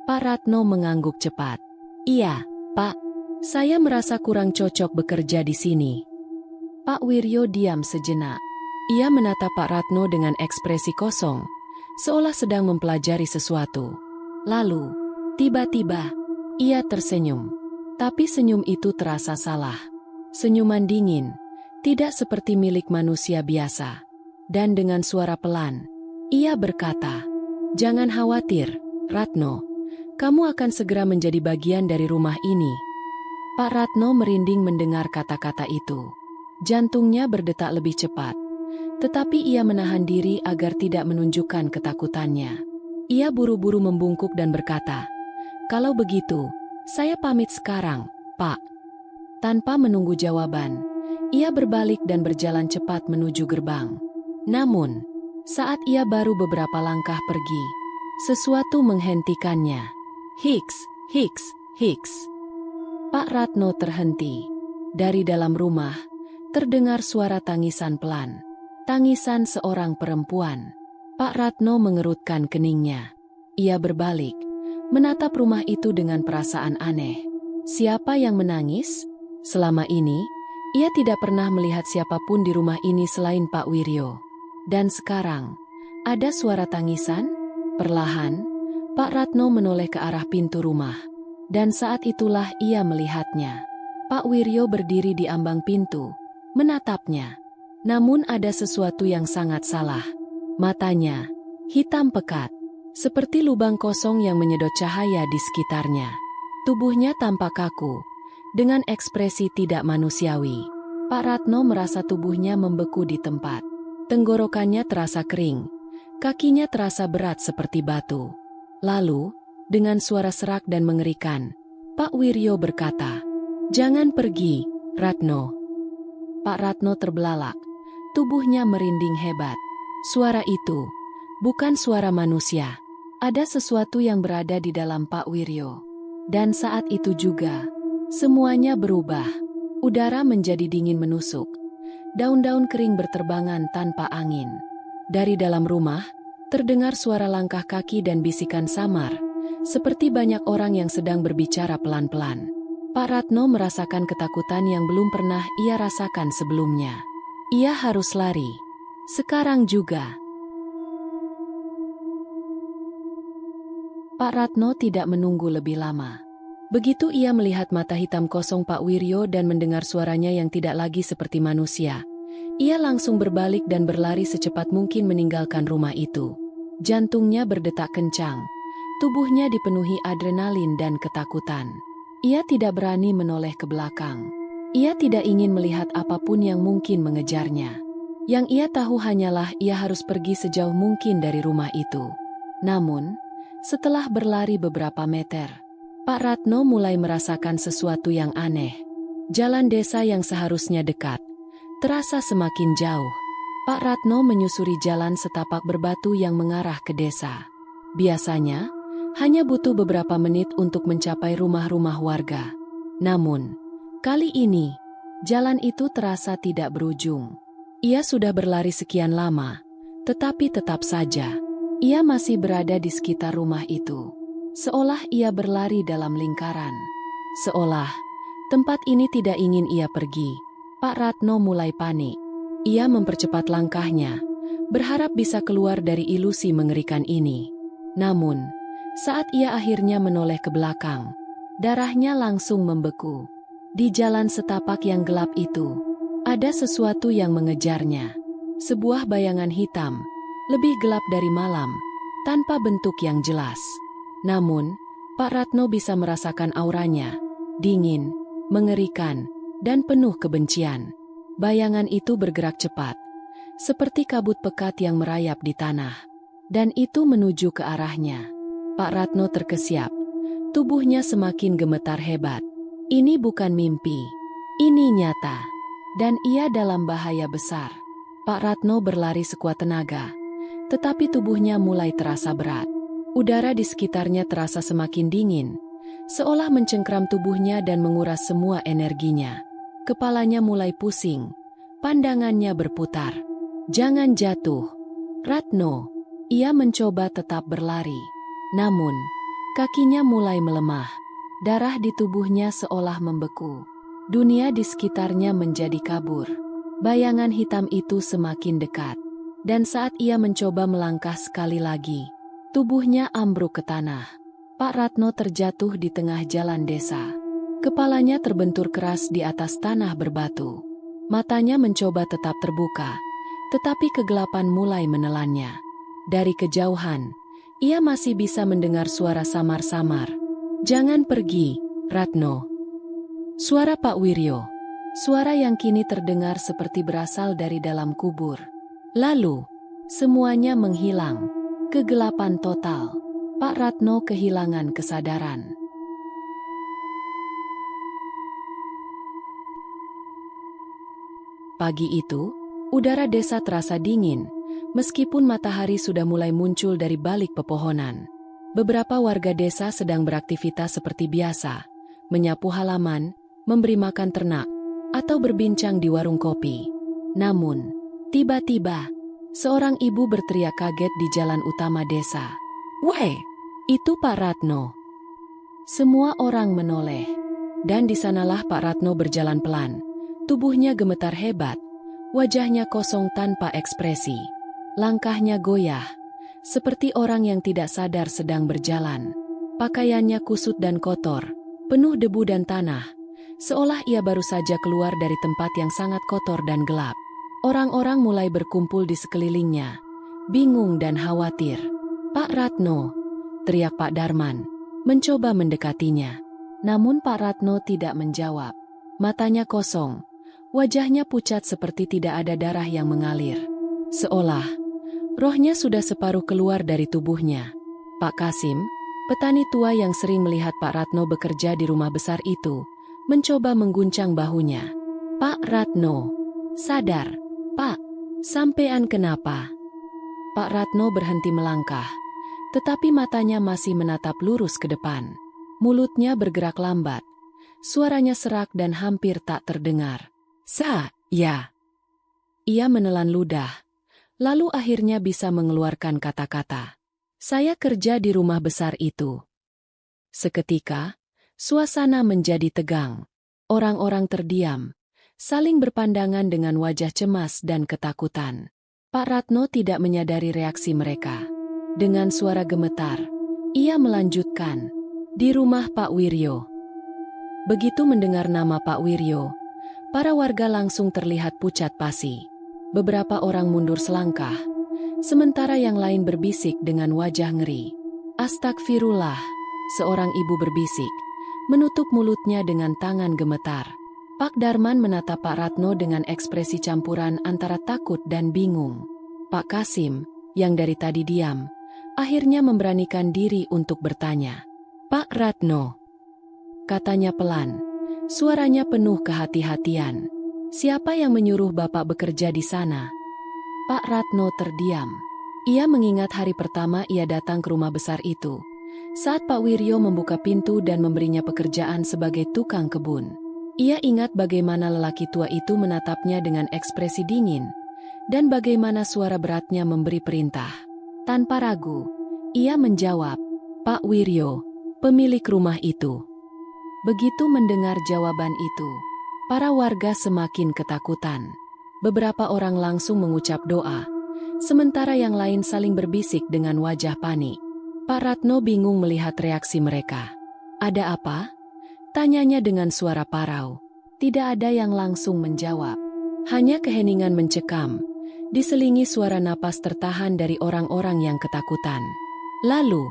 Pak Ratno mengangguk cepat. "Iya, Pak. Saya merasa kurang cocok bekerja di sini." Pak Wiryo diam sejenak. Ia menatap Pak Ratno dengan ekspresi kosong, seolah sedang mempelajari sesuatu. Lalu, tiba-tiba, ia tersenyum. Tapi senyum itu terasa salah. Senyuman dingin, tidak seperti milik manusia biasa. Dan dengan suara pelan, ia berkata, "Jangan khawatir, Ratno. Kamu akan segera menjadi bagian dari rumah ini." Pak Ratno merinding mendengar kata-kata itu. Jantungnya berdetak lebih cepat. Tetapi ia menahan diri agar tidak menunjukkan ketakutannya. Ia buru-buru membungkuk dan berkata, "Kalau begitu, saya pamit sekarang, Pak." Tanpa menunggu jawaban, ia berbalik dan berjalan cepat menuju gerbang. Namun, saat ia baru beberapa langkah pergi, sesuatu menghentikannya. Hiks, hiks, hiks. Pak Ratno terhenti. Dari dalam rumah, terdengar suara tangisan pelan. Tangisan seorang perempuan. Pak Ratno mengerutkan keningnya. Ia berbalik, menatap rumah itu dengan perasaan aneh. Siapa yang menangis? Selama ini, ia tidak pernah melihat siapapun di rumah ini selain Pak Wiryo. Dan sekarang, ada suara tangisan? Perlahan, Pak Ratno menoleh ke arah pintu rumah. Dan saat itulah ia melihatnya. Pak Wiryo berdiri di ambang pintu, menatapnya. Namun ada sesuatu yang sangat salah. Matanya, hitam pekat, seperti lubang kosong yang menyedot cahaya di sekitarnya. Tubuhnya tampak kaku, dengan ekspresi tidak manusiawi. Pak Ratno merasa tubuhnya membeku di tempat. Tenggorokannya terasa kering, kakinya terasa berat seperti batu. Lalu, dengan suara serak dan mengerikan, Pak Wiryo berkata, "Jangan pergi, Ratno." Pak Ratno terbelalak, tubuhnya merinding hebat. Suara itu bukan suara manusia. Ada sesuatu yang berada di dalam Pak Wiryo. Dan saat itu juga, semuanya berubah. Udara menjadi dingin menusuk. Daun-daun kering berterbangan tanpa angin. Dari dalam rumah, terdengar suara langkah kaki dan bisikan samar, seperti banyak orang yang sedang berbicara pelan-pelan. Pak Ratno merasakan ketakutan yang belum pernah ia rasakan sebelumnya. Ia harus lari. Sekarang juga. Pak Ratno tidak menunggu lebih lama. Begitu ia melihat mata hitam kosong Pak Wiryo dan mendengar suaranya yang tidak lagi seperti manusia, ia langsung berbalik dan berlari secepat mungkin meninggalkan rumah itu. Jantungnya berdetak kencang, tubuhnya dipenuhi adrenalin dan ketakutan. Ia tidak berani menoleh ke belakang. Ia tidak ingin melihat apapun yang mungkin mengejarnya. Yang ia tahu hanyalah ia harus pergi sejauh mungkin dari rumah itu. Namun, setelah berlari beberapa meter, Pak Ratno mulai merasakan sesuatu yang aneh. Jalan desa yang seharusnya dekat terasa semakin jauh. Pak Ratno menyusuri jalan setapak berbatu yang mengarah ke desa. Biasanya, hanya butuh beberapa menit untuk mencapai rumah-rumah warga. Namun, kali ini, jalan itu terasa tidak berujung. Ia sudah berlari sekian lama, tetapi tetap saja, ia masih berada di sekitar rumah itu. Seolah ia berlari dalam lingkaran. Seolah tempat ini tidak ingin ia pergi. Pak Ratno mulai panik. Ia mempercepat langkahnya, berharap bisa keluar dari ilusi mengerikan ini. Namun, saat ia akhirnya menoleh ke belakang, darahnya langsung membeku. Di jalan setapak yang gelap itu, ada sesuatu yang mengejarnya. Sebuah bayangan hitam, lebih gelap dari malam, tanpa bentuk yang jelas. Namun, Pak Ratno bisa merasakan auranya, dingin, mengerikan, dan penuh kebencian. Bayangan itu bergerak cepat, seperti kabut pekat yang merayap di tanah. Dan itu menuju ke arahnya. Pak Ratno terkesiap, tubuhnya semakin gemetar hebat. Ini bukan mimpi, ini nyata. Dan ia dalam bahaya besar. Pak Ratno berlari sekuat tenaga, tetapi tubuhnya mulai terasa berat. Udara di sekitarnya terasa semakin dingin, seolah mencengkram tubuhnya dan menguras semua energinya. Kepalanya mulai pusing, pandangannya berputar. Jangan jatuh, Ratno. Ia mencoba tetap berlari. Namun, kakinya mulai melemah. Darah di tubuhnya seolah membeku. Dunia di sekitarnya menjadi kabur. Bayangan hitam itu semakin dekat. Dan saat ia mencoba melangkah sekali lagi, tubuhnya ambruk ke tanah. Pak Ratno terjatuh di tengah jalan desa. Kepalanya terbentur keras di atas tanah berbatu. Matanya mencoba tetap terbuka, tetapi kegelapan mulai menelannya. Dari kejauhan, ia masih bisa mendengar suara samar-samar. "Jangan pergi, Ratno." Suara Pak Wiryo. Suara yang kini terdengar seperti berasal dari dalam kubur. Lalu, semuanya menghilang. Kegelapan total. Pak Ratno kehilangan kesadaran. Pagi itu, udara desa terasa dingin, meskipun matahari sudah mulai muncul dari balik pepohonan. Beberapa warga desa sedang beraktivitas seperti biasa, menyapu halaman, memberi makan ternak, atau berbincang di warung kopi. Namun, tiba-tiba, seorang ibu berteriak kaget di jalan utama desa. "Weh, itu Pak Ratno." Semua orang menoleh. Dan di sanalah Pak Ratno berjalan pelan. Tubuhnya gemetar hebat, wajahnya kosong tanpa ekspresi. Langkahnya goyah, seperti orang yang tidak sadar sedang berjalan. Pakaiannya kusut dan kotor, penuh debu dan tanah, seolah ia baru saja keluar dari tempat yang sangat kotor dan gelap. Orang-orang mulai berkumpul di sekelilingnya, bingung dan khawatir. "Pak Ratno," teriak Pak Darman, mencoba mendekatinya. Namun Pak Ratno tidak menjawab. Matanya kosong, wajahnya pucat seperti tidak ada darah yang mengalir. Seolah rohnya sudah separuh keluar dari tubuhnya. Pak Kasim, petani tua yang sering melihat Pak Ratno bekerja di rumah besar itu, mencoba mengguncang bahunya. "Pak Ratno, sadar, Pak, sampean kenapa?" Pak Ratno berhenti melangkah, tetapi matanya masih menatap lurus ke depan. Mulutnya bergerak lambat, suaranya serak dan hampir tak terdengar. "Ya." Ia menelan ludah, lalu akhirnya bisa mengeluarkan kata-kata. "Saya kerja di rumah besar itu." Seketika, suasana menjadi tegang. Orang-orang terdiam, saling berpandangan dengan wajah cemas dan ketakutan. Pak Ratno tidak menyadari reaksi mereka. Dengan suara gemetar, ia melanjutkan, "Di rumah Pak Wiryo." Begitu mendengar nama Pak Wiryo, para warga langsung terlihat pucat pasi. Beberapa orang mundur selangkah, sementara yang lain berbisik dengan wajah ngeri. "Astagfirullah," seorang ibu berbisik, menutup mulutnya dengan tangan gemetar. Pak Darman menatap Pak Ratno dengan ekspresi campuran antara takut dan bingung. Pak Kasim, yang dari tadi diam, akhirnya memberanikan diri untuk bertanya. "Pak Ratno," katanya pelan, suaranya penuh kehati-hatian. "Siapa yang menyuruh Bapak bekerja di sana?" Pak Ratno terdiam. Ia mengingat hari pertama ia datang ke rumah besar itu, saat Pak Wiryo membuka pintu dan memberinya pekerjaan sebagai tukang kebun. Ia ingat bagaimana lelaki tua itu menatapnya dengan ekspresi dingin, dan bagaimana suara beratnya memberi perintah. Tanpa ragu, ia menjawab, "Pak Wiryo, pemilik rumah itu." Begitu mendengar jawaban itu, para warga semakin ketakutan. Beberapa orang langsung mengucap doa, sementara yang lain saling berbisik dengan wajah panik. Pak Ratno bingung melihat reaksi mereka. "Ada apa?" tanyanya dengan suara parau. Tidak ada yang langsung menjawab. Hanya keheningan mencekam, diselingi suara napas tertahan dari orang-orang yang ketakutan. Lalu,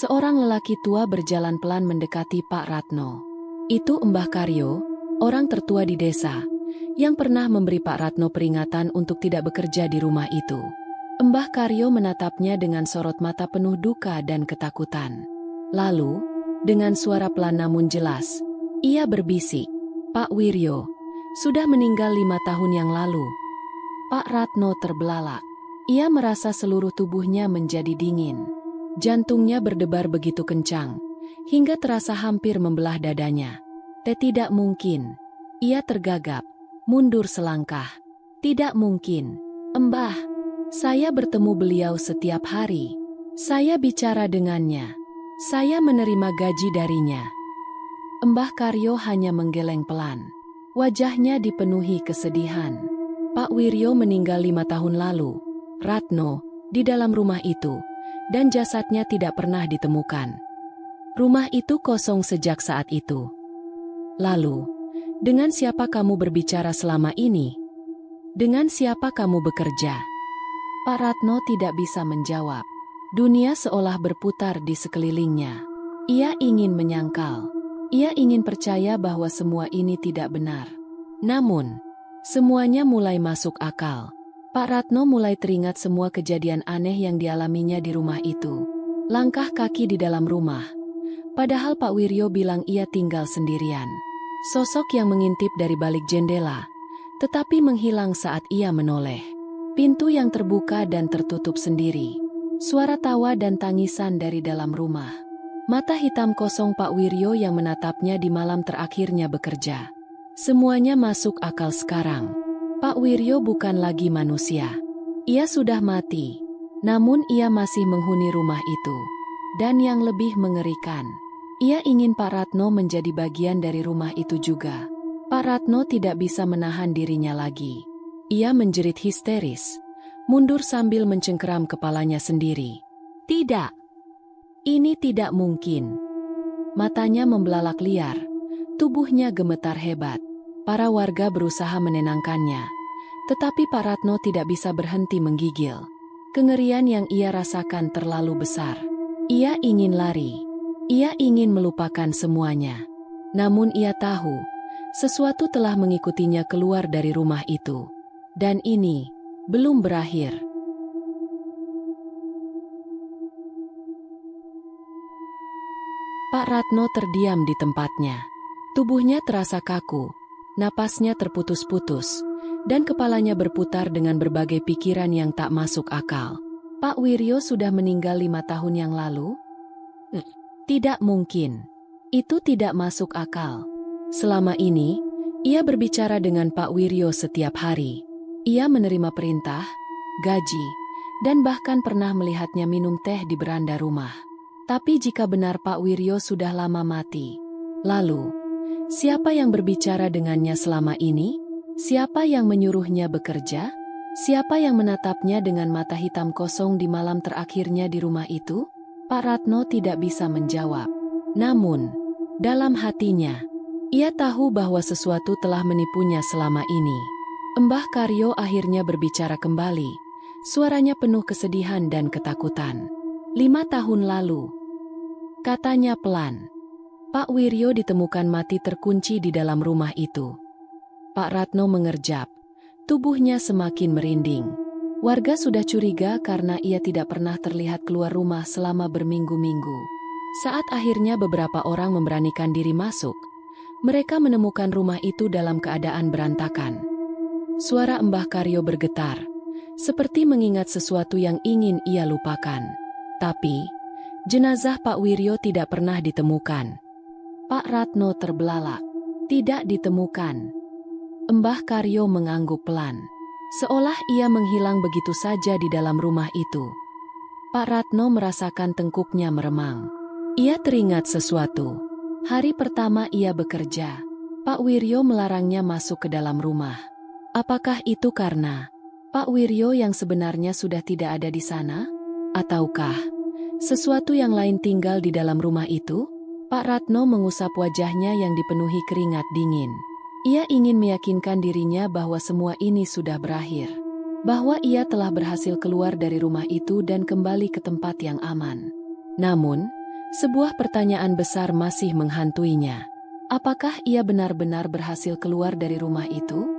seorang lelaki tua berjalan pelan mendekati Pak Ratno. Itu Mbah Karyo, orang tertua di desa, yang pernah memberi Pak Ratno peringatan untuk tidak bekerja di rumah itu. Mbah Karyo menatapnya dengan sorot mata penuh duka dan ketakutan. Lalu, dengan suara pelan namun jelas, ia berbisik, "Pak Wiryo, sudah meninggal 5 tahun yang lalu." Pak Ratno terbelalak. Ia merasa seluruh tubuhnya menjadi dingin. Jantungnya berdebar begitu kencang, hingga terasa hampir membelah dadanya. Tidak mungkin. Ia tergagap, mundur selangkah. "Tidak mungkin, Mbah. Saya bertemu beliau setiap hari. Saya bicara dengannya. Saya menerima gaji darinya." Mbah Karyo hanya menggeleng pelan. Wajahnya dipenuhi kesedihan. "Pak Wiryo meninggal 5 tahun lalu, Ratno, di dalam rumah itu, dan jasadnya tidak pernah ditemukan. Rumah itu kosong sejak saat itu." "Lalu, dengan siapa kamu berbicara selama ini? Dengan siapa kamu bekerja?" Pak Ratno tidak bisa menjawab. Dunia seolah berputar di sekelilingnya. Ia ingin menyangkal. Ia ingin percaya bahwa semua ini tidak benar. Namun, semuanya mulai masuk akal. Pak Ratno mulai teringat semua kejadian aneh yang dialaminya di rumah itu. Langkah kaki di dalam rumah. Padahal Pak Wiryo bilang ia tinggal sendirian. Sosok yang mengintip dari balik jendela, tetapi menghilang saat ia menoleh. Pintu yang terbuka dan tertutup sendiri. Suara tawa dan tangisan dari dalam rumah. Mata hitam kosong Pak Wiryo yang menatapnya di malam terakhirnya bekerja. Semuanya masuk akal sekarang. Pak Wiryo bukan lagi manusia. Ia sudah mati. Namun ia masih menghuni rumah itu. Dan yang lebih mengerikan, ia ingin Pak Ratno menjadi bagian dari rumah itu juga. Pak Ratno tidak bisa menahan dirinya lagi. Ia menjerit histeris, mundur sambil mencengkeram kepalanya sendiri. "Tidak! Ini tidak mungkin." Matanya membelalak liar, tubuhnya gemetar hebat. Para warga berusaha menenangkannya, tetapi Pak Ratno tidak bisa berhenti menggigil. Kengerian yang ia rasakan terlalu besar. Ia ingin lari. Ia ingin melupakan semuanya. Namun ia tahu, sesuatu telah mengikutinya keluar dari rumah itu. Dan ini belum berakhir. Pak Ratno terdiam di tempatnya. Tubuhnya terasa kaku, napasnya terputus-putus, dan kepalanya berputar dengan berbagai pikiran yang tak masuk akal. Pak Wiryo sudah meninggal 5 tahun yang lalu? Tidak mungkin. Itu tidak masuk akal. Selama ini, ia berbicara dengan Pak Wiryo setiap hari. Ia menerima perintah, gaji, dan bahkan pernah melihatnya minum teh di beranda rumah. Tapi jika benar Pak Wiryo sudah lama mati, lalu, siapa yang berbicara dengannya selama ini? Siapa yang menyuruhnya bekerja? Siapa yang menatapnya dengan mata hitam kosong di malam terakhirnya di rumah itu? Pak Ratno tidak bisa menjawab. Namun, dalam hatinya, ia tahu bahwa sesuatu telah menipunya selama ini. Mbah Karyo akhirnya berbicara kembali. Suaranya penuh kesedihan dan ketakutan. 5 tahun lalu, katanya pelan, Pak Wiryo ditemukan mati terkunci di dalam rumah itu. Pak Ratno mengerjap. Tubuhnya semakin merinding. Warga sudah curiga karena ia tidak pernah terlihat keluar rumah selama berminggu-minggu. Saat akhirnya beberapa orang memberanikan diri masuk, mereka menemukan rumah itu dalam keadaan berantakan. Suara Mbah Karyo bergetar, seperti mengingat sesuatu yang ingin ia lupakan. Tapi, jenazah Pak Wiryo tidak pernah ditemukan. Pak Ratno terbelalak. Tidak ditemukan. Mbah Karyo mengangguk pelan, seolah ia menghilang begitu saja di dalam rumah itu. Pak Ratno merasakan tengkuknya meremang. Ia teringat sesuatu. Hari pertama ia bekerja, Pak Wiryo melarangnya masuk ke dalam rumah. Apakah itu karena Pak Wiryo yang sebenarnya sudah tidak ada di sana? Ataukah sesuatu yang lain tinggal di dalam rumah itu? Pak Ratno mengusap wajahnya yang dipenuhi keringat dingin. Ia ingin meyakinkan dirinya bahwa semua ini sudah berakhir. Bahwa ia telah berhasil keluar dari rumah itu dan kembali ke tempat yang aman. Namun, sebuah pertanyaan besar masih menghantuinya. Apakah ia benar-benar berhasil keluar dari rumah itu?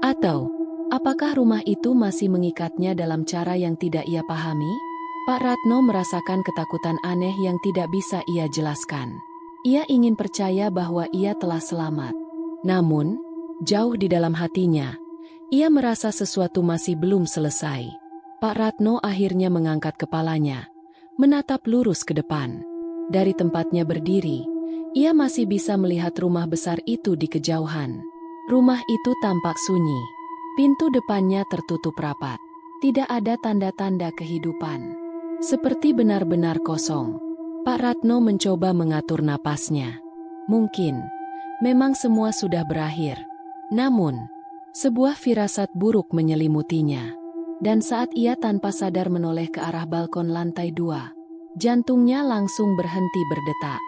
Atau, apakah rumah itu masih mengikatnya dalam cara yang tidak ia pahami? Pak Ratno merasakan ketakutan aneh yang tidak bisa ia jelaskan. Ia ingin percaya bahwa ia telah selamat. Namun, jauh di dalam hatinya, ia merasa sesuatu masih belum selesai. Pak Ratno akhirnya mengangkat kepalanya, menatap lurus ke depan. Dari tempatnya berdiri, ia masih bisa melihat rumah besar itu di kejauhan. Rumah itu tampak sunyi. Pintu depannya tertutup rapat. Tidak ada tanda-tanda kehidupan. Seperti benar-benar kosong. Pak Ratno mencoba mengatur napasnya. Mungkin, memang semua sudah berakhir. Namun, sebuah firasat buruk menyelimutinya. Dan saat ia tanpa sadar menoleh ke arah balkon lantai 2, jantungnya langsung berhenti berdetak.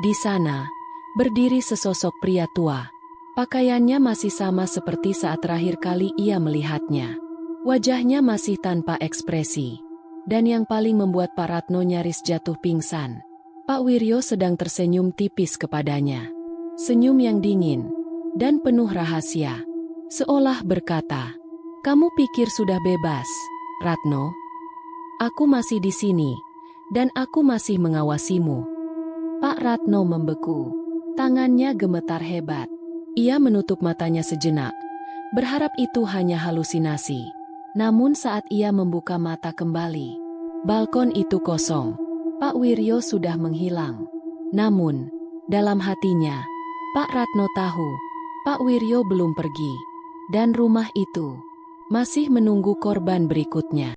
Di sana, berdiri sesosok pria tua. Pakaiannya masih sama seperti saat terakhir kali ia melihatnya. Wajahnya masih tanpa ekspresi. Dan yang paling membuat Pak Ratno nyaris jatuh pingsan, Pak Wiryo sedang tersenyum tipis kepadanya. Senyum yang dingin dan penuh rahasia. Seolah berkata, "Kamu pikir sudah bebas, Ratno? Aku masih di sini, dan aku masih mengawasimu." Pak Ratno membeku. Tangannya gemetar hebat. Ia menutup matanya sejenak, berharap itu hanya halusinasi. Namun saat ia membuka mata kembali, balkon itu kosong. Pak Wiryo sudah menghilang. Namun, dalam hatinya, Pak Ratno tahu, Pak Wiryo belum pergi. Dan rumah itu masih menunggu korban berikutnya.